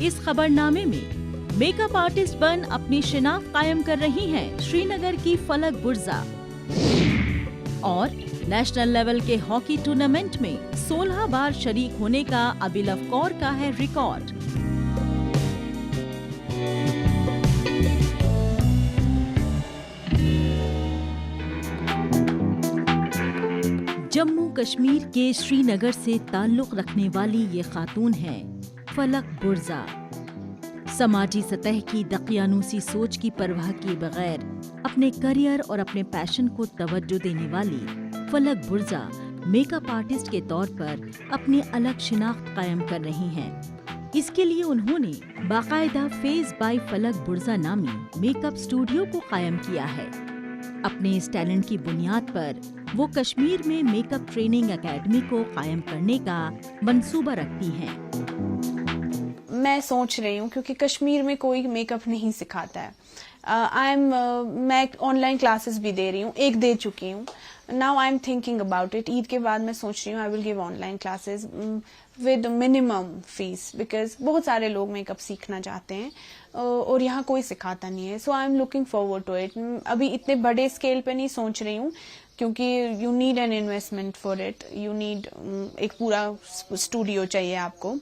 इस खबरनामे में makeup artist बन अपनी शिनाख्त कायम कर रही हैं श्रीनगर की फलक बुर्जा और नेशनल लेवल के हॉकी टूर्नामेंट में 16 बार शरीक होने का अबिलव कौर का है रिकॉर्ड। जम्मू कश्मीर के श्रीनगर से ताल्लुक रखने वाली ये खातून है फलक बुर्जा। समाजी सतह की दकियानूसी सोच की परवाह किए बगैर अपने करियर और अपने पैशन को तवज्जो देने वाली फलक बुर्जा मेकअप आर्टिस्ट के तौर पर अपनी अलग शिनाख्त कायम कर रही हैं। इसके लिए उन्होंने बाकायदा फेस बाय फलक बुर्जा नामी मेकअप स्टूडियो को कायम किया है। अपने इस टैलेंट की बुनियाद पर वो कश्मीर में मेकअप ट्रेनिंग एकेडमी को कायम करने का मंसूबा रखती हैं। मैं सोच रही हूँ क्योंकि कश्मीर में कोई मेकअप नहीं सिखाता है। मैं ऑनलाइन क्लासेस भी दे रही हूँ, एक दे चुकी हूँ। Now I am thinking about it. Eid के बाद मैं सोच रही हूँ I will give online classes with minimum fees, because बहुत सारे लोग मेकअप सीखना चाहते हैं और यहाँ कोई सिखाता नहीं है। So I am looking forward to it. अभी इतने बड़े स्केल पे नहीं सोच रही हूँ क्योंकि you need an investment for it. You need एक पूरा स्टूडियो चाहिए आपको।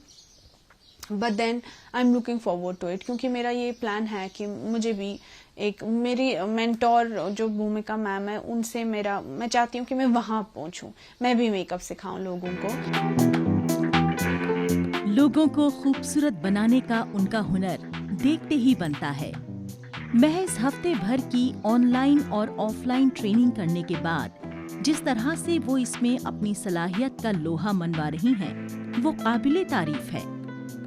But then I am looking forward to it क्योंकि मेरा ये प्लान है कि मुझे भी एक मेरी मेंटोर जो भूमिका मैम है उनसे मैं चाहती हूँ कि मैं वहां पहुंचूं, मैं भी मेकअप सिखाऊं लोगों को। लोगों को खूबसूरत बनाने का उनका हुनर देखते ही बनता है। महज हफ्ते भर की ऑनलाइन और ऑफलाइन ट्रेनिंग करने के बाद जिस तरह से वो इसमें अपनी सलाहियत का लोहा मनवा रही हैं, वो काबिले तारीफ है।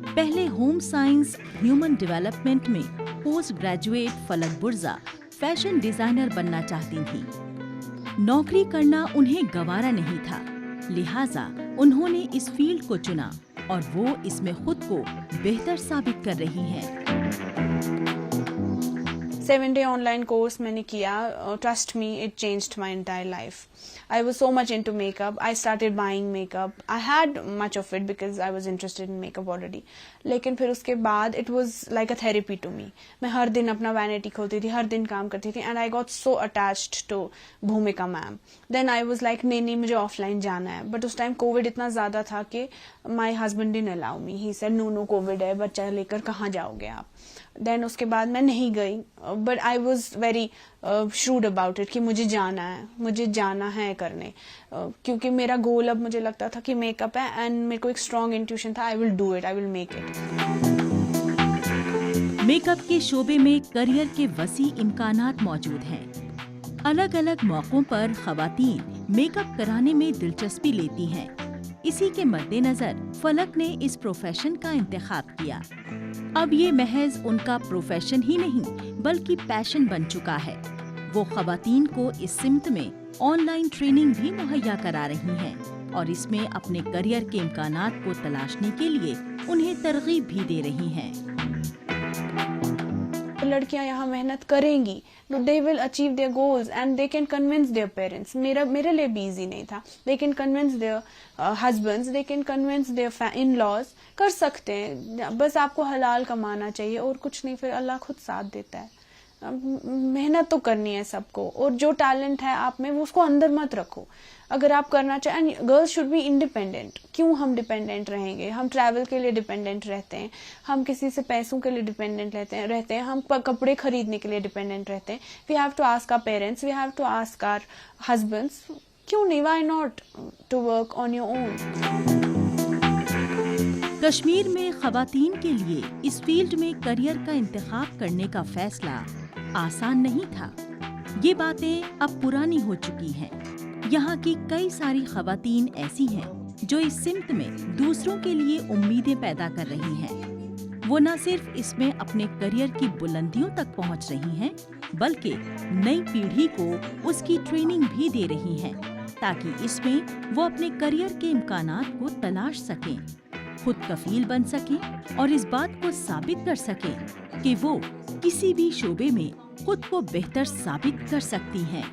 पहले होम साइंस ह्यूमन डेवलपमेंट में पोस्ट ग्रेजुएट फलक बुर्जा फैशन डिजाइनर बनना चाहती थी। नौकरी करना उन्हें गवारा नहीं था, लिहाजा उन्होंने इस फील्ड को चुना और वो इसमें खुद को बेहतर साबित कर रही हैं। 7-day ऑनलाइन कोर्स मैंने किया। Trust me, it changed my entire life. I was so much into makeup. I started buying makeup. I had much of it because I was interested in makeup already. लेकिन फिर उसके बाद it was like a therapy to me. मैं हर दिन अपना vanity खोलती थी, हर दिन काम करती थी and I got so attached to भूमिका ma'am. Then I was like नहीं मुझे offline जाना है. But उस time COVID इतना ज़्यादा था कि my husband didn't allow me. He said no COVID है, बच्चा लेकर कहाँ जाओगे आप. Then उसके बाद मैं नहीं गई. But I was very shrewd about it कि मुझे जाना है करने, क्योंकि मेरा गोल अब मुझे लगता था कि मेकअप है एंड मेरे को एक स्ट्रॉन्ग इंट्यूशन था, I will do it, I will make it. Makeup के शोबे में करियर के वसी इम्कानात मौजूद हैं। अलग अलग मौकों पर खवातीन मेकअप कराने में दिलचस्पी लेती हैं। इसी के मद्देनजर फलक ने इस प्रोफेशन का इंतखाब किया। अब ये महज उनका प्रोफेशन ही नहीं बल्कि पैशन बन चुका है। वो खवातीन को इस सिमत में ऑनलाइन ट्रेनिंग भी मुहैया करा रही हैं और इसमें अपने करियर के इम्कानात को तलाशने के लिए उन्हें तरगीब भी दे रही हैं। लड़कियां यहाँ मेहनत करेंगी तो they will achieve their goals and they can convince their parents. मेरे लिए भी इजी नहीं था। They can convince their husbands, they can convince their in laws. कर सकते हैं, बस आपको हलाल कमाना चाहिए और कुछ नहीं, फिर अल्लाह खुद साथ देता है। मेहनत तो करनी है सबको और जो टैलेंट है आप में वो उसको अंदर मत रखो। अगर आप करना चाहें, गर्ल्स शुड बी इंडिपेंडेंट। क्यों हम डिपेंडेंट रहेंगे? हम ट्रैवल के लिए डिपेंडेंट रहते हैं, हम किसी से पैसों के लिए डिपेंडेंट रहते हैं, हम कपड़े खरीदने के लिए डिपेंडेंट रहते हैं। We have to ask our parents, we have to ask our husbands. क्यों नहीं? Why not to work on your own? Kashmir में खवातीन के लिए इस फील्ड में करियर का इंतखाब करने का फैसला आसान नहीं था। ये बातें अब पुरानी हो चुकी हैं। यहाँ की कई सारी खवातीन ऐसी हैं जो इस सिमत में दूसरों के लिए उम्मीदें पैदा कर रही हैं। वो न सिर्फ इसमें अपने करियर की बुलंदियों तक पहुँच रही हैं, बल्कि नई पीढ़ी को उसकी ट्रेनिंग भी दे रही हैं, ताकि इसमें वो अपने करियर के इम्कानात को तलाश सकें, खुद कफील बन सकें और इस बात को साबित कर सकें कि वो किसी भी शोबे में खुद को बेहतर साबित कर सकती हैं।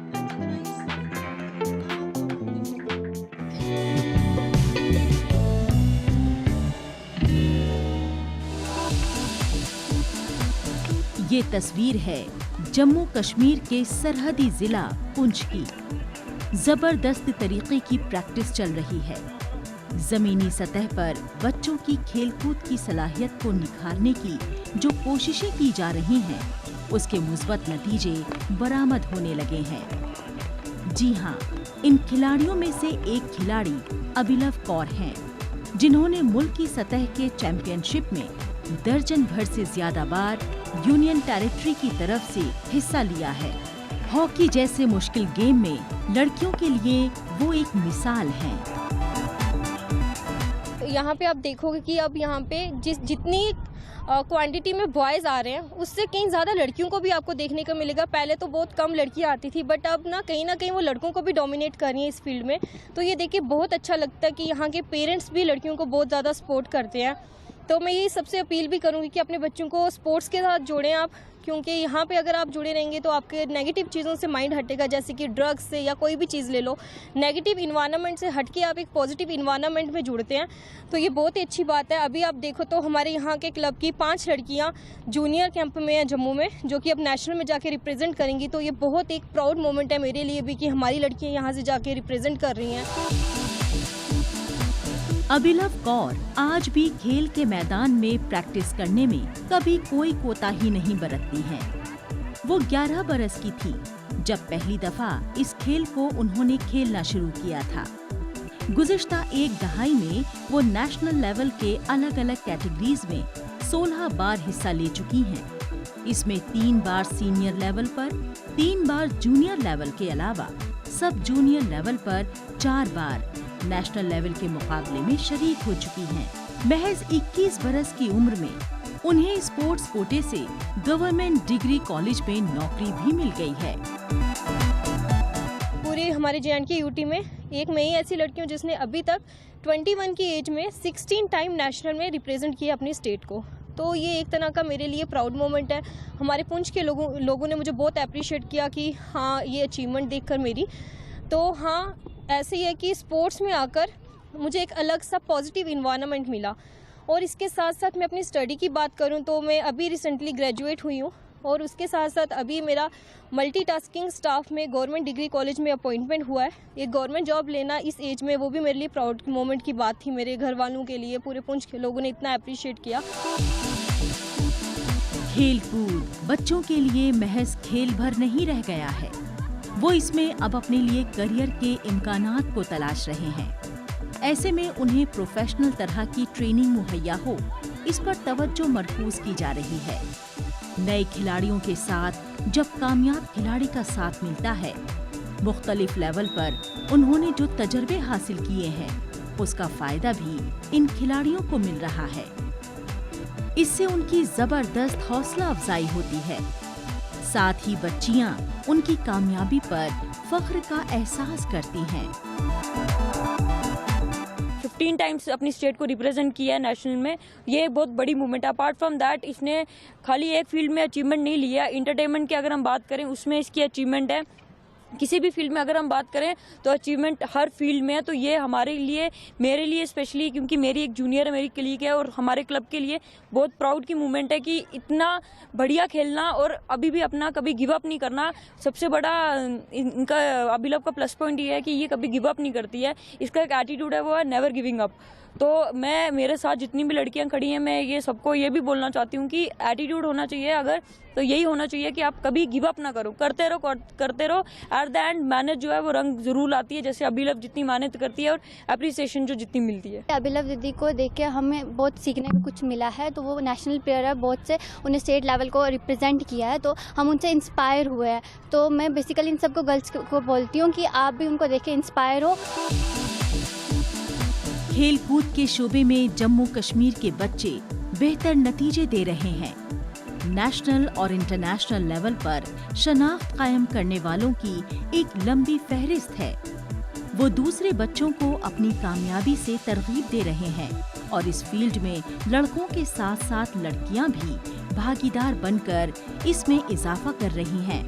ये तस्वीर है जम्मू कश्मीर के सरहदी जिला पुंछ की। जबरदस्त तरीके की प्रैक्टिस चल रही है। जमीनी सतह पर बच्चों की खेलकूद की सलाहियत को निखारने की जो कोशिशें की जा रही हैं, उसके मुस्बत नतीजे बरामद होने लगे हैं। जी हाँ, इन खिलाड़ियों में से एक खिलाड़ी अभिलव कौर हैं, जिन्होंने मुल्क की सतह के चैंपियनशिप में दर्जन भर से ज्यादा बार यूनियन टेरिटरी की तरफ से हिस्सा लिया है। हॉकी जैसे मुश्किल गेम में लड़कियों के लिए वो एक मिसाल हैं। यहाँ पे आप देखोगे कि अब यहाँ पे जितनी क्वांटिटी में बॉयज़ आ रहे हैं, उससे कहीं ज़्यादा लड़कियों को भी आपको देखने को मिलेगा। पहले तो बहुत कम लड़कियाँ आती थी, बट अब ना कहीं वो लड़कों को भी डोमिनेट कर रही हैं इस फील्ड में। तो ये देख के बहुत अच्छा लगता है कि यहाँ के पेरेंट्स भी लड़कियों को बहुत ज़्यादा सपोर्ट करते हैं। तो मैं यही सबसे अपील भी करूँगी कि अपने बच्चों को स्पोर्ट्स के साथ जोड़ें आप, क्योंकि यहाँ पे अगर आप जुड़े रहेंगे तो आपके नेगेटिव चीज़ों से माइंड हटेगा, जैसे कि ड्रग्स से या कोई भी चीज़ ले लो। नेगेटिव इन्वायरमेंट से हट के आप एक पॉजिटिव इन्वायरमेंट में जुड़ते हैं, तो ये बहुत ही अच्छी बात है। अभी आप देखो तो हमारे यहाँ के क्लब की 5 लड़कियाँ जूनियर कैंप में हैं जम्मू में, जो कि अब नेशनल में जाके रिप्रेजेंट करेंगी। तो ये बहुत एक प्राउड मोमेंट है मेरे लिए भी कि हमारी लड़कियाँ यहाँ से जाके रिप्रेजेंट कर रही हैं। अभिलव कौर आज भी खेल के मैदान में प्रैक्टिस करने में कभी कोई कोताही नहीं बरतती हैं। वो 11 बरस की थी जब पहली दफा इस खेल को उन्होंने खेलना शुरू किया था। गुज़िश्ता एक दहाई में वो नेशनल लेवल के अलग अलग कैटेगरीज में 16 बार हिस्सा ले चुकी हैं। इसमें 3 बार सीनियर लेवल पर, 3 बार जूनियर लेवल के अलावा सब जूनियर लेवल पर 4 बार नेशनल लेवल के मुकाबले में शरीक हो चुकी हैं। महज 21 बरस की उम्र में उन्हें स्पोर्ट्स कोटे से गवर्नमेंट डिग्री कॉलेज में नौकरी भी मिल गई है। पूरे हमारे जे&के यूटी में एक मैं ही ऐसी लड़की हूँ जिसने अभी तक 21 की एज में 16 टाइम नेशनल में रिप्रेजेंट किया अपनी स्टेट को। तो ये एक तरह का मेरे लिए प्राउड मोमेंट है। हमारे पुंछ के लोगों ने मुझे बहुत अप्रिशिएट किया कि हाँ, ये अचीवमेंट देखकर मेरी। तो हाँ, ऐसे ही है कि स्पोर्ट्स में आकर मुझे एक अलग सा पॉजिटिव इन्वायरमेंट मिला। और इसके साथ साथ मैं अपनी स्टडी की बात करूं तो मैं अभी रिसेंटली ग्रेजुएट हुई हूं, और उसके साथ साथ अभी मेरा मल्टीटास्किंग स्टाफ में गवर्नमेंट डिग्री कॉलेज में अपॉइंटमेंट हुआ है। एक गवर्नमेंट जॉब लेना इस एज में, वो भी मेरे लिए प्राउड मोमेंट की बात थी। मेरे घर वालों के लिए, पूरे पुंछ के लोगों ने इतना अप्रिशिएट किया। खेल कूद बच्चों के लिए महज खेल भर नहीं रह गया है, वो इसमें अब अपने लिए करियर के इम्कानात को तलाश रहे हैं। ऐसे में उन्हें प्रोफेशनल तरह की ट्रेनिंग मुहैया हो, इस पर तवज्जो मरकूज की जा रही है। नए खिलाड़ियों के साथ जब कामयाब खिलाड़ी का साथ मिलता है, मुख्तलिफ लेवल पर उन्होंने जो तजर्बे हासिल किए हैं, उसका फायदा भी इन खिलाड़ियों को मिल रहा है। इससे उनकी जबरदस्त हौसला अफजाई होती है। साथ ही बच्चियां उनकी कामयाबी पर फख्र का एहसास करती हैं। 15 टाइम्स अपनी स्टेट को रिप्रेजेंट किया है नेशनल में, ये बहुत बड़ी मूवमेंट है। अपार्ट फ्रॉम दैट, इसने खाली एक फील्ड में अचीवमेंट नहीं लिया। इंटरटेनमेंट की अगर हम बात करें, उसमें इसकी अचीवमेंट है। किसी भी फील्ड में अगर हम बात करें तो अचीवमेंट हर फील्ड में है। तो ये हमारे लिए, मेरे लिए स्पेशली, क्योंकि मेरी एक जूनियर है, मेरी कलीग है, और हमारे क्लब के लिए बहुत प्राउड की मूवमेंट है कि इतना बढ़िया खेलना और अभी भी अपना कभी गिव अप नहीं करना। सबसे बड़ा इनका अभिलव का प्लस पॉइंट ये है कि ये कभी गिव अप नहीं करती है। इसका एक एटीट्यूड है, वो है नेवर गिविंग अप। तो मैं, मेरे साथ जितनी भी लड़कियां खड़ी हैं, मैं ये सबको ये भी बोलना चाहती हूँ कि एटीट्यूड होना चाहिए अगर, तो यही होना चाहिए कि आप कभी गिव अप ना करो, करते रहो। एट द एंड मेहनत जो है वो रंग जरूर आती है, जैसे अभिलव जितनी मेहनत करती है और अप्रिसिएशन जो जितनी मिलती है। अभिलव दीदी को देख के हमें बहुत सीखने को कुछ मिला है। तो वो नेशनल प्लेयर है, बहुत से उन्हें स्टेट लेवल को रिप्रेजेंट किया है, तो हम उनसे इंस्पायर हुए हैं। तो मैं बेसिकली इन सबको गर्ल्स को बोलती हूँ कि आप भी उनको देख के इंस्पायर हो। खेल कूद के शोबे में जम्मू कश्मीर के बच्चे बेहतर नतीजे दे रहे हैं। नेशनल और इंटरनेशनल लेवल पर शनाख्त कायम करने वालों की एक लंबी फहरिस्त है। वो दूसरे बच्चों को अपनी कामयाबी से तरगीब दे रहे हैं और इस फील्ड में लड़कों के साथ साथ लड़कियां भी भागीदार बनकर इसमें इजाफा कर रही हैं।